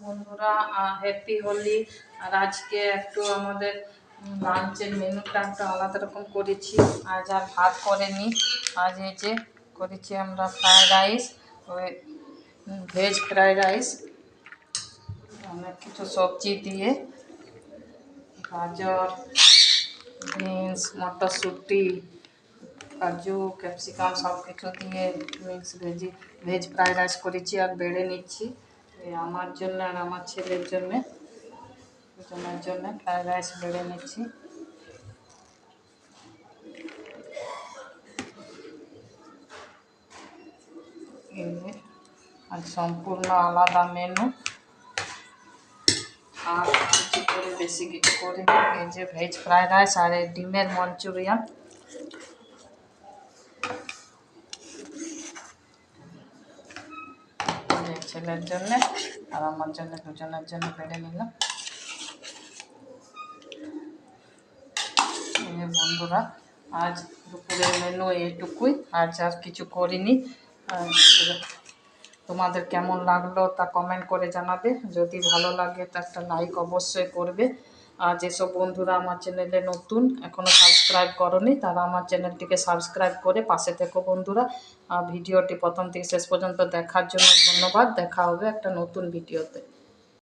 বন্ধুরা, হ্যাপি হোলি। আর আজকে একটু আমাদের লাঞ্চের মেনুটা একটু আলাদা রকম করেছি। আজ আর ভাত করেনি, আজ এই যে করেছি আমরা ফ্রায়েড রাইস, ওই ভেজ ফ্রায়েড রাইস, অনেক কিছু সবজি দিয়ে, গাজর, বিনস, মটরশুঁটি, কাজু, ক্যাপসিকাম সব কিছু দিয়ে মিক্স ভেজ ফ্রায়েড রাইস করেছি আর বেড়ে নিচ্ছি আমার জন্য আর আমার ছেলের জন্যে। দুজনের জন্য ফ্রায়েড রাইস বেড়ে নিচ্ছি। আর সম্পূর্ণ আলাদা মেনু, আর কিছু করে বেশি কিছু করে এই যে ভেজ ফ্রায়েড রাইস আর এই ডিমের মঞ্চুরিয়ান। ছেলের জন্য আর আমার জন্য, দুজনের জন্য বেড়ে নিলাম। বন্ধুরা, আজ দুপুরের মেনু এইটুকুই, আজ আর কিছু করিনি। তোমাদের কেমন লাগলো তা কমেন্ট করে জানাবে। যদি ভালো লাগে তা একটা লাইক অবশ্যই করবে। আর যেসব বন্ধুরা আমার চ্যানেলে নতুন, এখনও সাবস্ক্রাইব করনি, তারা আমার চ্যানেলটিকে সাবস্ক্রাইব করে পাশে থেকো বন্ধুরা। ভিডিওটি প্রথম থেকে শেষ পর্যন্ত দেখার জন্য ধন্যবাদ। দেখা হবে একটা নতুন ভিডিওতে।